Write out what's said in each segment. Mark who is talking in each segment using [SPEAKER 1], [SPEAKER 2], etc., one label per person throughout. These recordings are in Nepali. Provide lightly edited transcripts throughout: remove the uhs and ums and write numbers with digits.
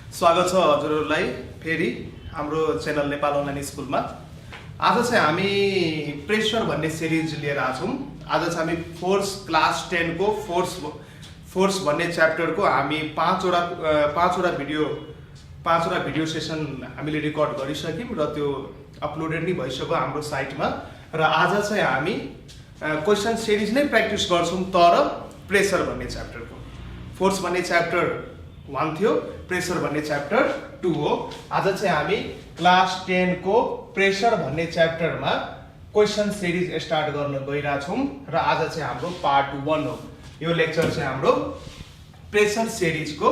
[SPEAKER 1] स्वागत छ हजुरहरूलाई फेरि हाम्रो च्यानल नेपाल अनलाइन स्कुलमा। आज चाहिँ हामी प्रेसर भन्ने सिरिज लिएर आछौँ। आज चाहिँ हामी क्लास 10 को फोर्स भन्ने च्याप्टरको हामी पाँचवटा भिडियो सेसन हामीले रेकर्ड गरिसक्यौँ र त्यो अपलोडेड नै भइसक्यो हाम्रो साइटमा। र आज चाहिँ हामी क्वेसन सिरिज नै प्र्याक्टिस गर्छौँ, तर प्रेसर भन्ने च्याप्टरको। फोर्स भन्ने च्याप्टर 1 थियो, प्रेसर भन्ने च्याप्टर 2 हो। आज चाहिँ हामी क्लास 10 को प्रेसर भन्ने च्याप्टरमा क्वेसन सिरिज स्टार्ट गर्न गइरहेछौँ र आज चाहिँ हाम्रो पार्ट 1 हो। यो लेक्चर चाहिँ हाम्रो प्रेसर सिरिजको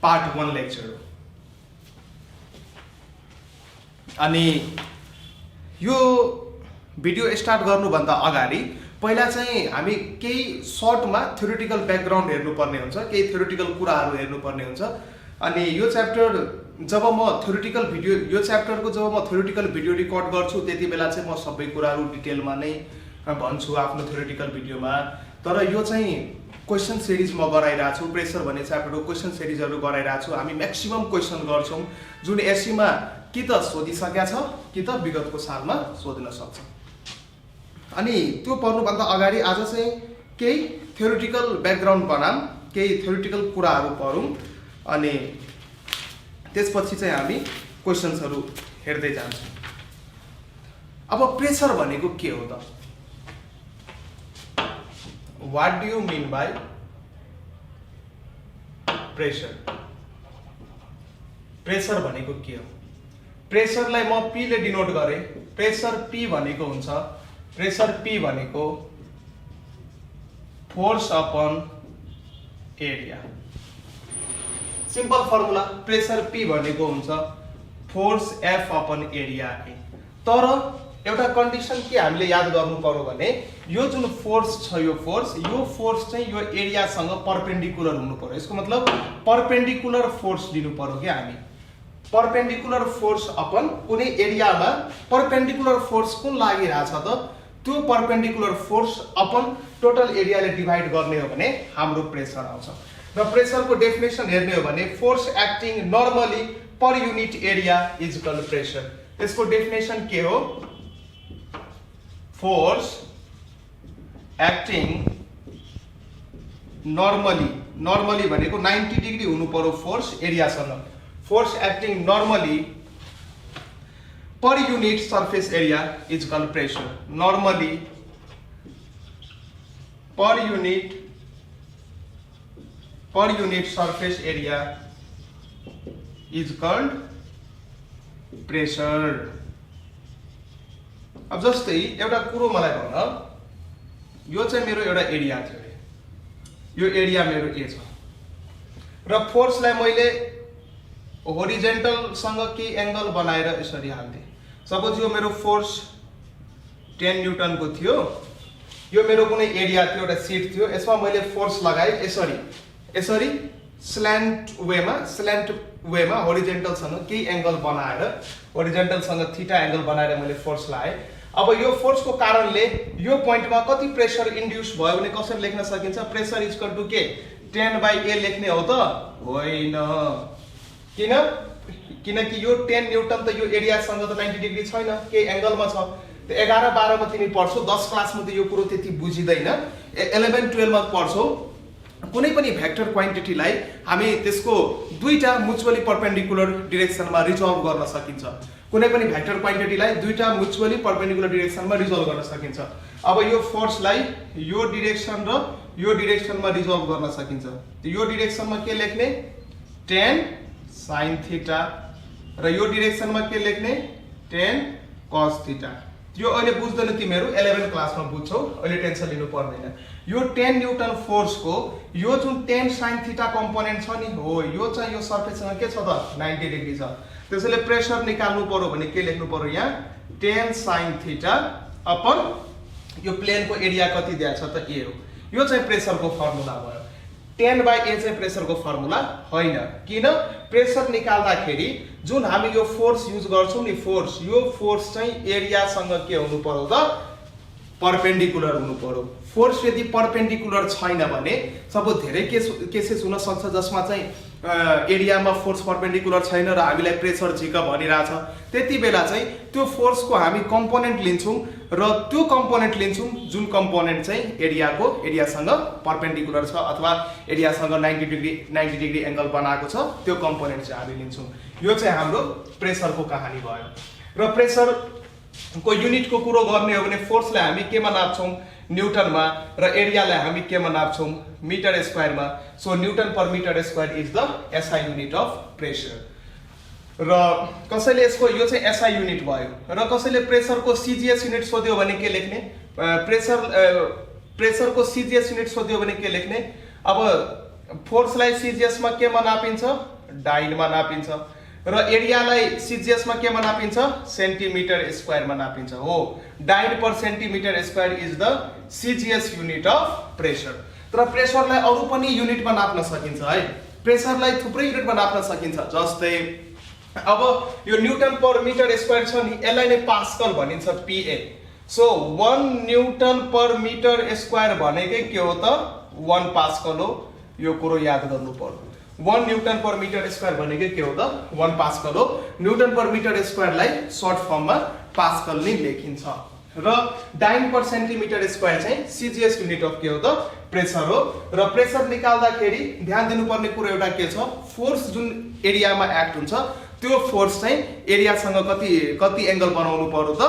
[SPEAKER 1] पार्ट 1 लेक्चर हो। अनि यो भिडियो स्टार्ट गर्नुभन्दा अगाडि पहिला चाहिँ हामी केही सर्टमा थ्योरेटिकल ब्याकग्राउन्ड हेर्नुपर्ने हुन्छ, केही थ्योरेटिकल कुराहरू हेर्नुपर्ने हुन्छ। अनि यो च्याप्टरको जब म थ्योरेटिकल भिडियो रेकर्ड गर्छु त्यति बेला चाहिँ म सबै कुराहरू डिटेलमा नै भन्छु आफ्नो थ्योरेटिकल भिडियोमा। तर यो चाहिँ क्वेसन सिरिज म गराइरहेको छु, प्रेसर भन्ने च्याप्टरको क्वेसन सिरिजहरू गराइरहेको छु। हामी म्याक्सिमम क्वेसन गर्छौँ जुन एससीमा कि त सोधिसकेका छ कि त विगतको सालमा सोध्न सक्छ। अनि त्यो पढ्नुभन्दा अगाडि आज चाहिँ केही थ्योरेटिकल ब्याकग्राउन्ड बनाऊँ, केही थ्योरेटिकल कुराहरू पढौँ, अनि त्यसपछि चाहिँ हामी क्वेसन्सहरू हेर्दै जान्छौँ। अब प्रेसर भनेको के हो त? What do you mean by pressure? Pressure भनेको के हो? प्रेसरलाई म पी ले डिनोट गरेँ। प्रेसर पी भनेको हुन्छ, प्रेसर पी भनेको force upon area. Simple formula, pressure P भनेको हुन्छ force F upon area A. तर एउटा कन्डिसन के हामीले याद गर्नु पर्यो भने यो जुन फोर्स छ, यो फोर्स चाहिँ यो एरियासँग परपेन्डिकुलर हुनु पर्यो। यसको मतलब परपेन्डिकुलर फोर्स लिनु पर्यो कि हामी। परपेन्डिकुलर फोर्स अपन कुनै एरियामा परपेन्डिकुलर फोर्स कुन लागिरहेछ त त्यो परपेन्डिकुलर फोर्स अपन टोटल एरियाले डिभाइड गर्ने हो भने हाम्रो प्रेसर आउँछ। र प्रेसरको डेफिनेसन हेर्ने हो भने force acting normally per unit area is equal to pressure. यसको डेफिनेसन के हो? फोर्स एक्टिङ नर्मली भनेको 90 डिग्री हुनु पर्यो फोर्स एरियासँग। Force acting normally per unit surface area is equal to pressure. Normally per unit surface area is equal pressure. अब जस्तै एउटा कुरो मलाई भन, यो चाहिँ मेरो एउटा एरिया थियो अरे, यो एरिया मेरो ए छ र फोर्सलाई मैले होरिजेन्टल सँग केही एंगल बनाएर यसरी हाल्थे। सपोज यो मेरो फोर्स 10 न्यूटन को थियो, यो मेरो कुनै एरिया थियो, एउटा सीट थियो, यसमा मैले फोर्स लगाए यसरी स्ल्यान्ट वेमा होरिजेन्टल सँग केही एंगल बनाएर, होरिजेन्टल सँग थीटा एंगल बनाएर मैले फोर्स लगाए। अब यो फोर्स को कारणले यो पोइन्टमा कति प्रेसर इन्ड्युस भयो भने कसरी लेख्न सकिन्छ? प्रेसर इज इक्वल टु के 10/A लेख्ने हो त? होइन। किनकि यो 10 न्यूटन त यो एरियासँग त 90 डिग्री छैन, केही एंगलमा छ। त 11-12 मा तिमी पढ्छौ, 10 क्लासमा त यो कुरो त्यति बुझिदैन। 11-12 मा पढ्छौ। कुनै पनि भेक्टर क्वान्टिटीलाई हामी त्यसको दुईटा म्युचुअली परपेन्डिकुलर डिरेक्सनमा रिजल्भ गर्न सकिन्छ। कुनै पनि भेक्टर क्वान्टिटीलाई दुईटा म्युचुअली परपेन्डिकुलर डिरेक्सनमा रिजल्भ गर्न सकिन्छ। अब यो फोर्सलाई यो डिरेक्सन र यो डिरेक्सनमा रिजल्भ गर्न सकिन्छ। यो डिरेक्सनमा के लेख्ने? 10 sin थीटा र यो डिरेक्सनमा के लेख्ने? 10 cos थीटा। यो अहिले बुझ्दैन तिमीहरू, 11 क्लासमा बुझ्छौ, अहिले टेन्सन लिनु पर्दैन। यो 10 न्यूटन फोर्स को यो जुन 10 sin थीटा कम्पोनेन्ट छ नि हो, यो चाहिँ यो सर्फेससँग के छ त 90 डिग्री छ। त्यसैले प्रेसर निकाल्नु पर्यो भने के लेख्नु पर्यो यहाँ? 10 sin थीटा अपन यो प्लेनको एरिया कति दिएको छ त ए हो। यो चाहिँ प्रेसरको फर्मुला भयो। 10/A चाहिँ प्रेसरको फर्मुला होइन। किन? प्रेसर निकाल्दाखेरि जुन हामी यो फोर्स युज गर्छौं नि, यो फोर्स चाहिँ एरियासँग के हुनु पर्यो त? परपेन्डिकुलर हुनु पर्यो। फोर्स यदि परपेन्डिकुलर छैन भने सपोज धेरै केसेस हुन सक्छ जसमा चाहिँ एरियामा फोर्स परपेन्डिकुलर छैन र हामीलाई प्रेसर झिक भनिरहेछ, त्यति बेला चाहिँ त्यो फोर्सको हामी कम्पोनेन्ट लिन्छौँ र त्यो कम्पोनेन्ट लिन्छौँ जुन कम्पोनेन्ट चाहिँ एरियासँग परपेन्डिकुलर छ अथवा एरियासँग 90 डिग्री एङ्गल बनाएको छ, त्यो कम्पोनेन्ट चाहिँ हामी लिन्छौँ। यो चाहिँ हाम्रो प्रेसरको कहानी भयो। र प्रेसरको युनिटको कुरो गर्ने हो भने फोर्सलाई हामी केमा नाप्छौँ? न्युटनमा, र एरियालाई हामी केमा नाप्छौँ? मिटर स्क्वायरमा। So newton per metre square is the SI unit of pressure. र कसैले यसको यो चाहिँ एसआई युनिट भयो। र कसैले प्रेसरको सिजिएस युनिट सोध्यो भने के लेख्ने? प्रेसरको सिजिएस युनिट सोध्यो भने के लेख्ने? अब फोर्सलाई सिजिएसमा केमा नापिन्छ? डाइनमा नापिन्छ। र एरियालाई सिजिएसमा केमा नापिन्छ? सेन्टिमिटर स्क्वायरमा नापिन्छ। हो, dyne per centimetre square is the CGS unit of pressure. तर प्रेसरलाई अरू पनि युनिटमा नाप्न सकिन्छ है। प्रेसरलाई थुप्रै युनिटमा नाप्न सकिन्छ। जस्तै अब यो न्युटन पर मिटर स्क्वायर छ नि, यसलाई नै पास्कल भनिन्छ, PA। सो 1 न्युटन पर मिटर स्क्वायर भनेकै के हो त? 1 पास्कल हो। यो कुरो याद गर्नु पर्यो। 1 न्युटन पर मिटर स्क्वायर भनेकै के हो त? 1 पास्कल हो। न्युटन पर मिटर स्क्वायरलाई सर्ट फर्ममा पास्कल नै लेखिन्छ। र डाइन पर सेन्टिमिटर स्क्वायर चाहिँ सिजिएस युनिट अफ के हो त? प्रेसर हो। र प्रेसर निकाल्दाखेरि ध्यान दिनुपर्ने कुरो एउटा के छ? फोर्स जुन एरियामा एक्ट हुन्छ त्यो फोर्स चाहिँ एरियासँग कति एङ्गल बनाउनु पर्यो त?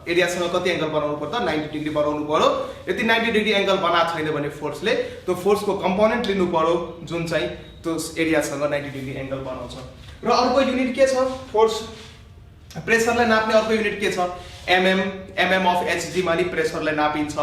[SPEAKER 1] एरियासँग कति एङ्गल बनाउनु पर्छ? 90 डिग्री बनाउनु पर्यो। यदि 90 डिग्री एङ्गल बनाएको छैन भने फोर्सले त्यो फोर्सको कम्पोनेन्ट लिनु पर्यो जुन चाहिँ त्यो एरियासँग 90 डिग्री एङ्गल बनाउँछ। र अर्को युनिट के छ? फोर्स प्रेसरलाई नाप्ने अर्को युनिट के छ? एमएम अफ एचजी मा नि प्रेसरलाई नापिन्छ,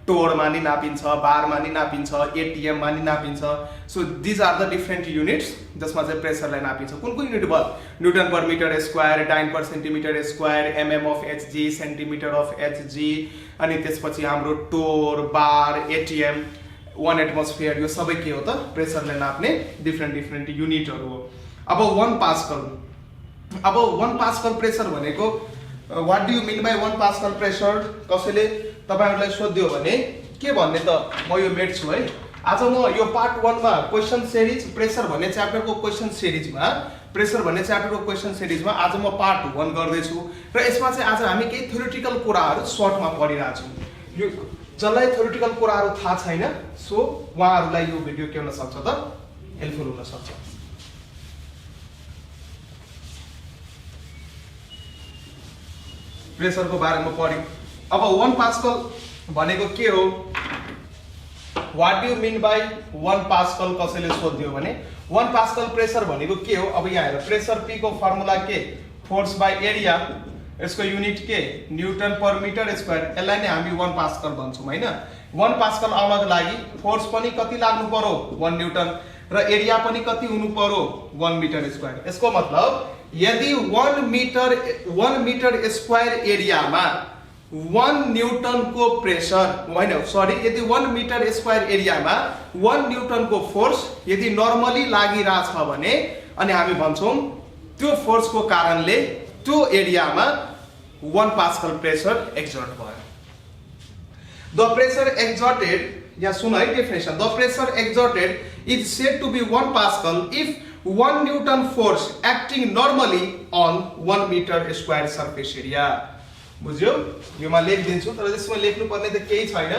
[SPEAKER 1] टोरमा नि नापिन्छ, बारमा नि नापिन्छ, एटिएम मा नि नापिन्छ। So these are the different units जसमा चाहिँ प्रेसरलाई नापिन्छ। कुन युनिट भयो? Newton per metre square, dyne per centimetre square, mm of Hg, centimetre of Hg, अनि त्यसपछि हाम्रो टोर, बार, एटिएम, 1 एटमोस्फियर, यो सबै के हो त? प्रेसरलाई नाप्ने डिफरेन्ट युनिटहरू हो। अब 1 पास्कल प्रेसर भनेको do do you mean by 1 pascal pressure? कसैले तपाईहरुलाई सोध्यो भने के भन्ने त? म यो मेट छु है। आज म यो पार्ट 1 मा क्वेशन सिरिज प्रेसर भन्ने च्याप्टरको क्वेशन सिरिजमा आज म पार्ट 1 गर्दै छु र यसमा चाहिँ आज हामी केही थ्योरेटिकल कुराहरू सर्टमा पढिरहेका छौँ। यो जसलाई थ्योरेटिकल कुराहरू थाहा छैन सो उहाँहरूलाई यो भिडियो के हुन सक्छ त? हेल्पफुल हुन सक्छ। प्रेसरको बारेमा पढ्यौं। अब 1 पास्कल भनेको के हो? What do you mean by 1 pascal कसैले सोध्यो भने 1 पास्कल प्रेसर भनेको के हो? अब यहाँ हेर, प्रेसर P को फर्मुला के? Force by area. यसको युनिट के? Newton per metre square. यसलाई नै हामी 1 पास्कल भन्छौँ हैन। 1 पास्कल आउनको लागि फोर्स पनि कति लाग्नु पर्यो? 1 न्युटन, र एरिया पनि कति हुनु पर्यो? 1 मिटर स्क्वायर। यसको मतलब यदि 1 मिटर स्क्वायर एरियामा 1 न्युटन को प्रेसर होइन, सरी, यदि 1 मिटर स्क्वायर एरियामा 1 न्युटन को फोर्स यदि नर्मली लागिरहेछ भने अनि हामी भन्छौँ त्यो फोर्सको कारणले त्यो एरियामा 1 पास्कल प्रेसर एक्सर्ट भयो। द प्रेसर एक्सर्टेड, या सुन है definition, the pressure exerted is said to be 1 pascal if 1 newton force acting normally on 1 metre square surface area. बुझ्यो? यो म लेखिदिन्छु, तर यसमा लेख्नु पर्ने त केही छैन।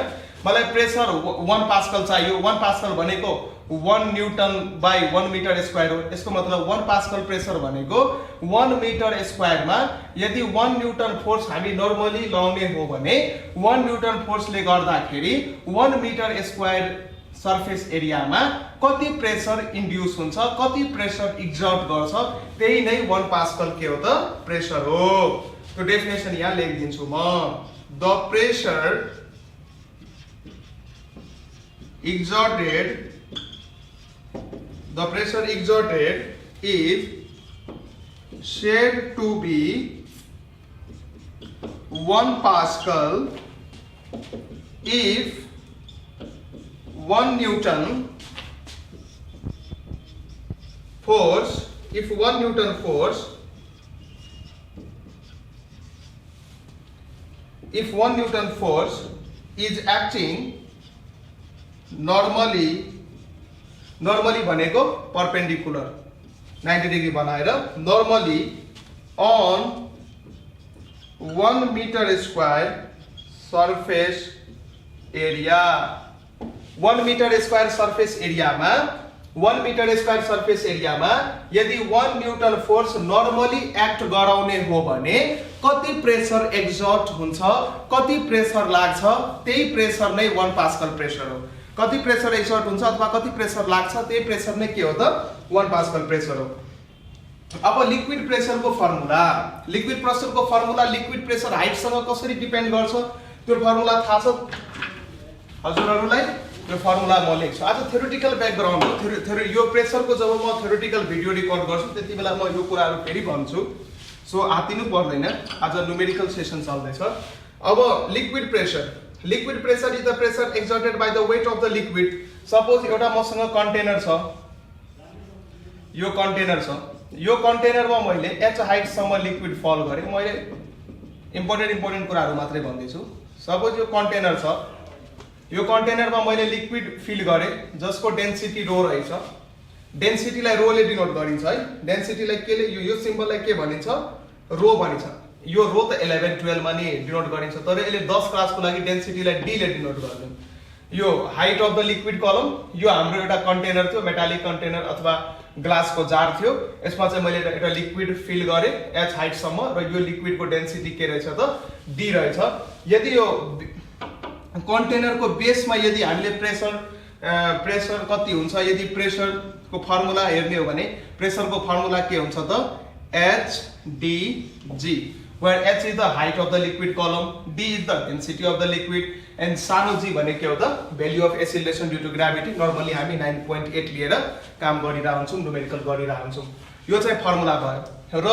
[SPEAKER 1] मलाई प्रेसर 1 पास्कल चाहियो। 1 पास्कल भनेको 1 न्युटन बाई 1 मिटर स्क्वायर हो। यसको मतलब 1 पास्कल प्रेसर भनेको 1 मिटर स्क्वायरमा यदि 1 न्युटन फोर्स हामी नर्मली लाउने हो भने 1 न्युटन फोर्सले गर्दाखेरि 1 मिटर स्क्वायर सर्फेस एरियामा कति प्रेसर इन्ड्युस हुन्छ, कति प्रेसर एक्सर्ट गर्छ, त्यही नै 1 पास्कल के हो त? प्रेसर हो। त्यो डेफिनेसन यहाँ लेखिदिन्छु म। The pressure exerted is said to be 1 Pascal if 1 Newton force, if 1 Newton force is acting normally normally भनेको परपेन्डिकुलर 90 डिग्री बनाएर normally on 1 metre square surface area 1 metre square surface एरियामा 1 मिटर स्क्वायर सर्फेस एरियामा यदि 1 न्यूटन फोर्स नर्मली एक्ट गराउने हो भने कति प्रेसर एक्जर्ट हुन्छ कति प्रेसर लाग्छ त्यही प्रेसर नै 1 पास्कल प्रेसर हो कति प्रेसर एक्जर्ट हुन्छ अथवा कति प्रेसर लाग्छ त्यही प्रेसर नै के हो त 1 पास्कल प्रेसर हो अब लिक्विड प्रेसरको फर्मुला लिक्विड प्रेसरको फर्मुला लिक्विड प्रेसर हाइट सँग कसरी डिपेन्ड गर्छ त्यो फर्मुला थाहा छ हजुरहरुलाई यो फर्मुला म लेख्छु आज थ्योरेटिकल ब्याकग्राउन्ड हो यो प्रेसरको जब म थ्योरेटिकल भिडियो रेकर्ड गर्छु त्यतिबेला म यो कुराहरु फेरि भन्छु सो आतिनु पर्दैन आज न्यूमेरिकल सेसन चल्दैछ अब liquid pressure is the pressure exerted by the weight of the liquid suppose एउटा मसँग कन्टेनर छ यो कन्टेनरमा मैले h हाइट सम्म लिक्विड फल गरे मैले इम्पोर्टेन्ट कुराहरु मात्रै भन्दैछु सपोज यो कन्टेनर छ यो कन्टेनरमा मैले लिक्विड फिल गरे जसको डेन्सिटी रो रहेछ डेन्सिटीलाई रो ले डिनोट गरिन्छ है डेन्सिटीलाई केले यो सिम्बललाई के भनिन्छ रो भनिन्छ यो रो त 11 12 मा नि डिनोट गरिन्छ तर यसले 10 क्लासको लागि डेन्सिटीलाई डी ले डिनोट गर्दैन यो हाइट अफ द लिक्विड कलम यो हाम्रो एउटा कन्टेनर थियो मेटालिक कन्टेनर अथवा ग्लासको जार थियो यसमा चाहिँ मैले एउटा लिक्विड फिल गरे h हाइट सम्म र यो लिक्विडको डेन्सिटी के रहेछ त डी रहेछ यदि यो कन्टेनरको बेसमा यदि हामीले प्रेसर कति हुन्छ यदि प्रेसरको फर्मुला हेर्ने हो भने प्रेसरको फर्मुला के हुन्छ त HDG where H is the height of the liquid column D is the density of the liquid and सानो g भने के हो त value of acceleration due to gravity normally हामी 9.8 लिएर काम गरिरा हुन्छौं न्यूमेरिकल गरिरा हुन्छौं यो चाहिँ फर्मुला भयो र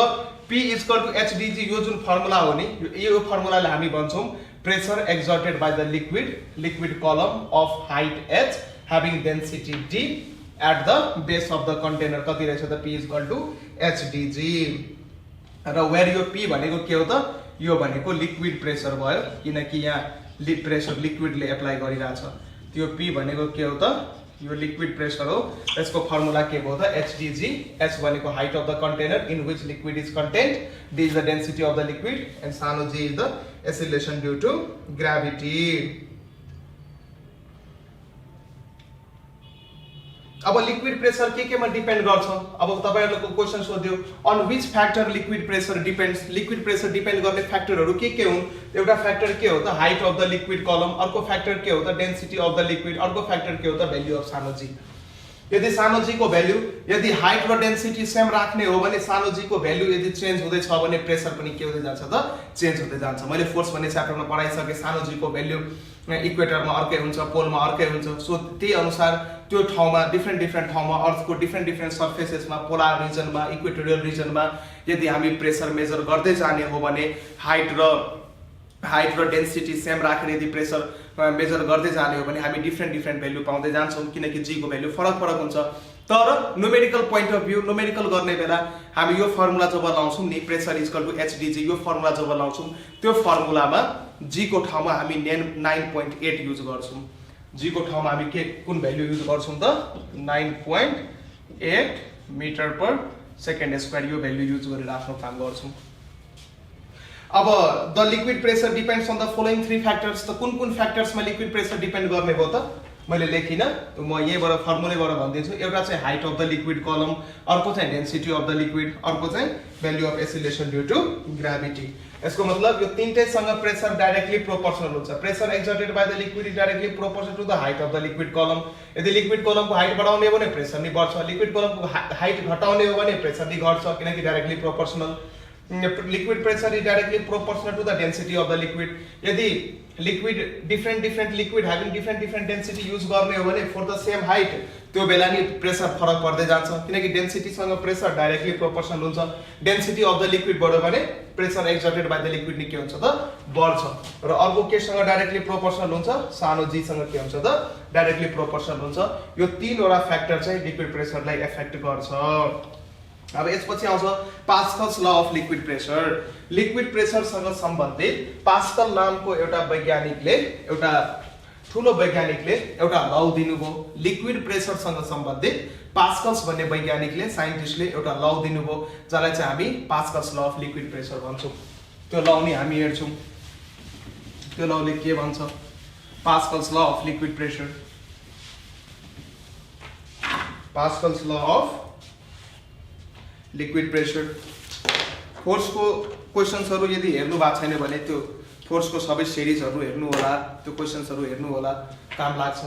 [SPEAKER 1] P =HDG यो जुन फर्मुला हो नि यो फर्मुलाले हामी भन्छौं pressure exerted by the liquid column of height h having density d at the base of the container कति रहेछ त P =HDG र where यो P भनेको के हो त यो भनेको लिक्विड प्रेसर भयो किनकि यहाँ प्रेसर लिक्विडले एप्लाई गरिराछ त्यो P भनेको के हो त यो लिक्विड प्रेसर हो यसको फर्मुला के भयो त HDG H भनेको height of the container in which liquid is contained D is the density of the liquid and सानो g is the acceleration due to gravity अब लिक्विड प्रेसर के मा डिपेन्ड गर्छ अब तपाईहरुको क्वेशन सोध्यो on which factor liquid pressure depends liquid pressure depend गर्ने फ्याक्टरहरु के हुन् एउटा फ्याक्टर के हो त हाइट अफ द लिक्विड कलम अर्को फ्याक्टर के हो त डेन्सिटी अफ द लिक्विड अर्को फ्याक्टर के हो त भ्यालु अफ सानो g यदि सानो g को भ्यालु यदि हाइट र डेन्सिटी सेम राख्ने हो भने सानो g को भ्यालु यदि चेन्ज हुँदै छ भने प्रेसर पनि के हुँदै जान्छ त चेन्ज हुँदै जान्छ मैले फोर्स भन्ने च्याप्टरमा पढाइसके सानो g को भ्यालु इक्वेटरमा अर्कै हुन्छ पोलमा अर्कै हुन्छ सो त्यही अनुसार त्यो ठाउँमा डिफरेन्ट ठाउँमा अर्थको डिफरेन्ट सर्फेसेसमा पोलर रिजनमा इक्वेटोरियल रिजनमा यदि हामी प्रेसर मेजर गर्दै जाने हो भने हाइट र डेन्सिटी सेम राखेर यदि प्रेसर मेजर गर्दै जाने हो भने हामी डिफरेन्ट भ्यालु पाउँदै जान्छौं किनकि g को भ्यालु फरक हुन्छ तर numerical point of view numerical गर्ने बेला हामी यो फर्मुला जब लाउँछौं नि प्रेसर =HDG यो फर्मुला जब लाउँछौं त्यो फर्मुलामा g को ठाउँमा हामी 9.8 युज गर्छौं g को ठाउँमा हामी के कुन भ्यालु युज गर्छौं त 9.8 मिटर पर सेकेन्ड स्क्वायर यो भ्यालु युज गरेर आफ्नो काम गर्छौं अब the liquid pressure depends on the following 3 factors त कुन फ्याक्टर्समा लिक्विड प्रेसर डिपेन्ड गर्ने हो त मैले लेखिन म यहीबाट फर्मुलाबाट भन्दिन्छु एउटा चाहिँ हाइट अफ द लिक्विड कलम अर्को चाहिँ डेन्सिटी अफ द लिक्विड अर्को चाहिँ value of acceleration due to gravity यसको मतलब यो तीनटैसँग प्रेसर डाइरेक्टली प्रोपोर्शनल हुन्छ pressure exerted by the liquid is directly proportional to the height of the liquid column यदि लिक्विड कलमको हाइट बढाउने हो भने प्रेसर नि बढ्छ लिक्विड कलमको हाइट घटाउने हो भने प्रेसर नि घट्छ किनकि directly proportional liquid pressure is directly proportional to the density of the liquid यदि liquid different liquid having different density use गर्ने हो भने for the same height त्यो बेला नि प्रेसर फरक पर्दै जान्छ किनकि डेन्सिटी सँग प्रेसर डाइरेक्टली प्रोपोर्शनल हुन्छ डेन्सिटी अफ द लिक्विड बढ्यो भने pressure exerted by the liquid नि के हुन्छ त बढ्छ र अर्को के सँग डाइरेक्टली प्रोपोर्शनल हुन्छ सानो g सँग के हुन्छ त डाइरेक्टली प्रोपोर्शनल हुन्छ यो तीनवटा फ्याक्टर चाहिँ लिक्विड प्रेसरलाई इफेक्ट गर्छ अब यसपछि आउँछ Pascal's law of liquid pressure सँग सम्बन्धित पास्कल नामको एउटा वैज्ञानिकले एउटा ठुलो वैज्ञानिकले एउटा लौ दिनुभयो लिक्विड प्रेसरसँग सम्बन्धित पास्कल्स भन्ने वैज्ञानिकले साइन्टिस्टले एउटा लौ दिनुभयो जसलाई चाहिँ हामी Pascal's law of liquid pressure भन्छौँ। त्यो लौ नि हामी हेर्छौँ त्यो लौले के भन्छ। Pascal's law of liquid pressure, Pascal's law of liquid pressure. फोर्सको क्वेशन्सहरू यदि हेर्नु भएको छैन भने त्यो फोर्सको सबै सिरिजहरू हेर्नु होला, त्यो क्वेशन्सहरू हेर्नु होला, काम लाग्छ।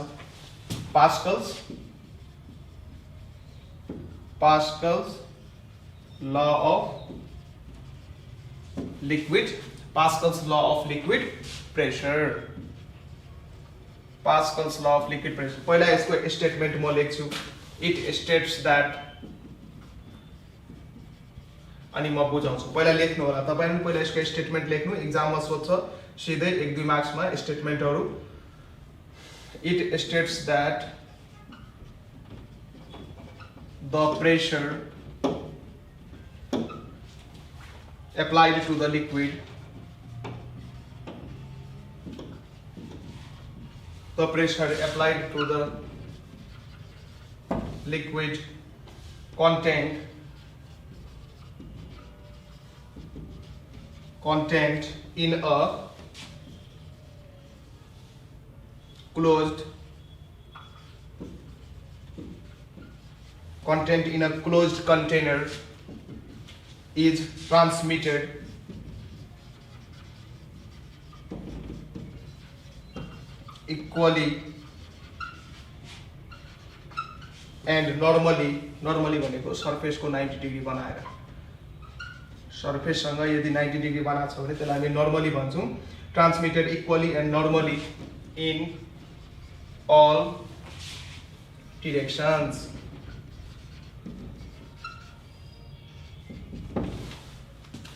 [SPEAKER 1] Pascal's law of liquid, Pascal's law of liquid pressure, Pascal's law of liquid pressure. पहिला यसको स्टेटमेन्ट म लेख्छु। इट स्टेट्स दैट, अनि म बुझाउँछु। पहिला लेख्नु होला तपाईहरु, पहिला यसको स्टेटमेन्ट लेख्नु। एक्जाममा सोध्छ सिधै 1-2 मार्क्समा स्टेटमेन्टहरु। It states that the pressure applied to the liquid, the pressure applied to the liquid content in a closed container is transmitted equally and normally भनेको सर्फेसको 90 डिग्री बनाएर, सर्फेससँग यदि 90 डिग्री बनाएको छ भने त्यसलाई हामी नर्मली भन्छौँ। Transmitted equally and normally in all directions.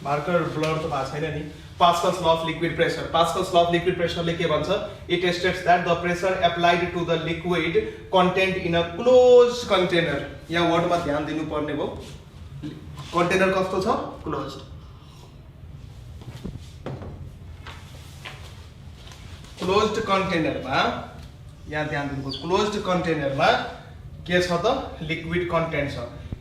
[SPEAKER 1] Marker blur त भएको छैन नि। Pascal's law of liquid pressure, Pascal's law of liquid प्रेसरले के भन्छ? It states that the pressure applied to the liquid content in a closed container. यहाँ वर्डमा ध्यान दिनुपर्ने भयो। कन्टेनर कस्तो छ? क्लोज्ड। क्लोज्ड कन्टेनरमा यहाँ ध्यान दिनुपर्छ। क्लोज्ड कन्टेनरमा के छ त? लिक्विड कन्टेन्ट छ।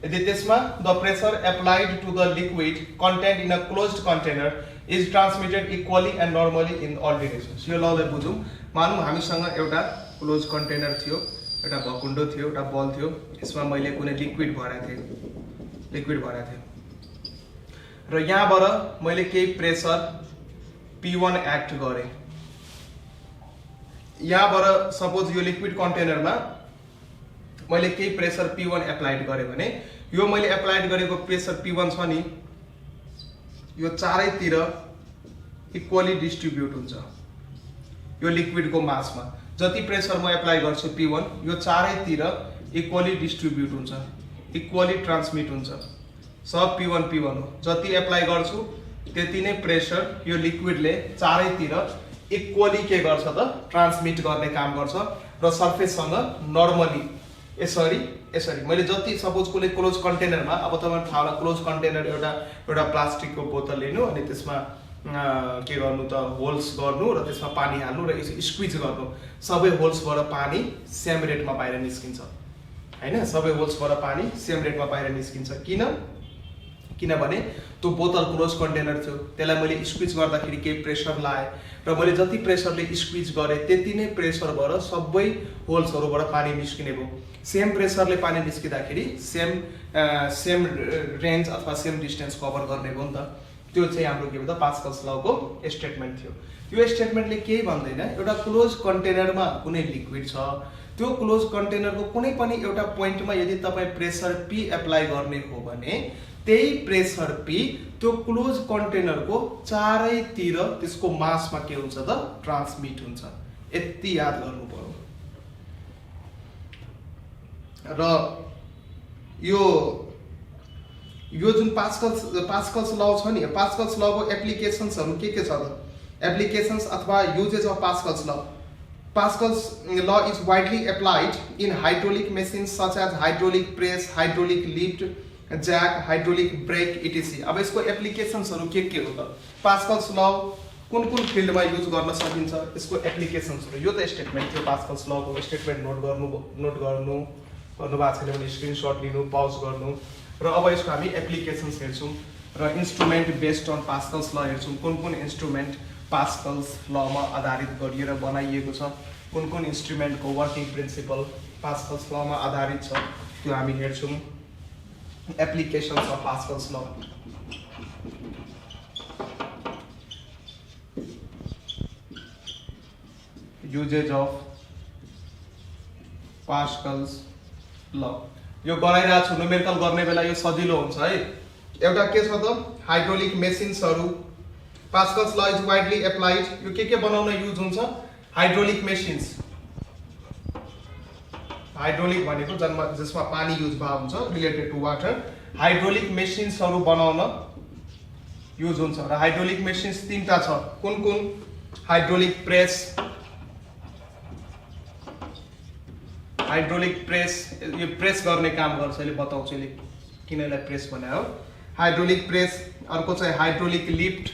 [SPEAKER 1] यदि त्यसमा the pressure applied to the liquid content in a closed container is transmitted equally and normally in all directions. यो ललाई बुझौँ। मानौँ हामीसँग एउटा क्लोज कन्टेनर थियो, एउटा भकुण्डो थियो, एउटा बल थियो। यसमा मैले कुनै लिक्विड भराएको थिएँ र यहाँबाट मैले केही प्रेसर P1 एक्ट गरेँ। यहाँबाट सपोज यो लिक्विड कन्टेनरमा मैले केही प्रेसर P1 एप्लाइड गरेँ भने यो मैले एप्लाइड गरेको प्रेसर P1 छ नि, यो चारैतिर इक्वली डिस्ट्रिब्युट हुन्छ। यो लिक्विडको मासमा जति प्रेसर म एप्लाई गर्छु P1, यो चारैतिर इक्वली डिस्ट्रिब्युट हुन्छ, इक्वली ट्रान्समिट हुन्छ। सब P1 हो। जति एप्लाई गर्छु त्यति नै प्रेसर यो लिक्विडले चारैतिर इक्वली के गर्छ त? ट्रान्समिट गर्ने काम गर्छ र सर्फेससँग नर्मली यसरी मैले जति सपोज कुनै क्लोज कन्टेनरमा, अब तपाईहरुलाई थाहा होला क्लोज कन्टेनर एउटा प्लास्टिकको बोतल लिनु अनि त्यसमा के गर्नु त? होल्स गर्नु र त्यसमा पानी हाल्नु र स्क्विज गर्नु। सबै होल्सबाट पानी सेम रेटमा बाहिर निस्किन्छ हैन? सबै होल्सबाट पानी सेम रेटमा बाहिर निस्किन्छ। किनभने त्यो बोतल क्लोज कन्टेनर थियो, त्यसलाई मैले स्क्विज गर्दाखेरि केही प्रेसर लाएँ र मैले जति प्रेसरले स्क्विज गरेँ त्यति नै प्रेसरबाट सबै होल्सहरूबाट पानी निस्किने भयो। सेम प्रेसरले पानी निस्किँदाखेरि सेम रेन्ज अथवा सेम डिस्टेन्स कभर गर्ने भयो नि त। त्यो चाहिँ हाम्रो के भन्छ? पास्कल्स लको स्टेटमेन्ट थियो। यो स्टेटमेन्टले केही भन्दैन, एउटा क्लोज कन्टेनरमा कुनै लिक्विड छ, त्यो क्लोज कन्टेनरको कुनै पनि एउटा पोइन्टमा यदि तपाईँ प्रेसर P एप्लाई गर्ने हो भने त्यही प्रेसर P त्यो क्लोज कन्टेनरको चारैतिर त्यसको मासमा के हुन्छ त? ट्रान्समिट हुन्छ। यति याद गर्नु पर्यो। र यो जुन पास्कल्स ल छ नि, पास्कल्स लको एप्लिकेशन्सहरू के छ त? एप्लिकेशन्स अथवा युजेज अफ पास्कल्स ल। Pascal's law is widely applied in hydraulic machines such as hydraulic press, hydraulic lift, jack, hydraulic brake, etc. अब इसको एप्लिकेशन्सहरू के हो त? Pascal's law कुन फिल्डमा युज गर्न सकिन्छ यसको एप्लिकेसन्सहरू। यो त स्टेटमेन्ट थियो पास्कल्स लको। स्टेटमेन्ट नोट गर्नु भएको छैन भने स्क्रिनसट लिनु, पज गर्नु। र अब यसको हामी एप्लिकेसन्स हेर्छौँ र इन्स्ट्रुमेन्ट बेस्ड अन पास्कल्स ल हेर्छौँ। कुन इन्स्ट्रुमेन्ट पास्कल्स लमा आधारित गरिएर बनाइएको छ, कुन इन्स्ट्रुमेन्टको वर्किङ प्रिन्सिपल पास्कल्स लमा आधारित छ, त्यो हामी हेर्छौँ। एप्लिकेसन्स अफ पास्कल्स ल। युजेज अफ पास्कल्स ल। यो गराइरहेको छु, न्युमेरिकल गर्ने बेला यो सजिलो हुन्छ है। एउटा के छ त हाइड्रोलिक मेसिन्सहरू। पास्कल्स ल इज वाइडली एप्लाइड। यो के बनाउन युज हुन्छ? Hydraulic machines. हाइड्रोलिक भनेको जसमा पानी युज भएको हुन्छ, रिलेटेड टु वाटर। हाइड्रोलिक मेसिन्सहरू बनाउन युज हुन्छ। र हाइड्रोलिक मेसिन्स तीनटा छ। कुन? Hydraulic press. हाइड्रोलिक प्रेस, यो प्रेस गर्ने काम गर्छ। यसले बताउँछु यसले किन यसलाई प्रेस भने हो। Hydraulic press. अर्को चाहिँ हाइड्रोलिक लिफ्ट।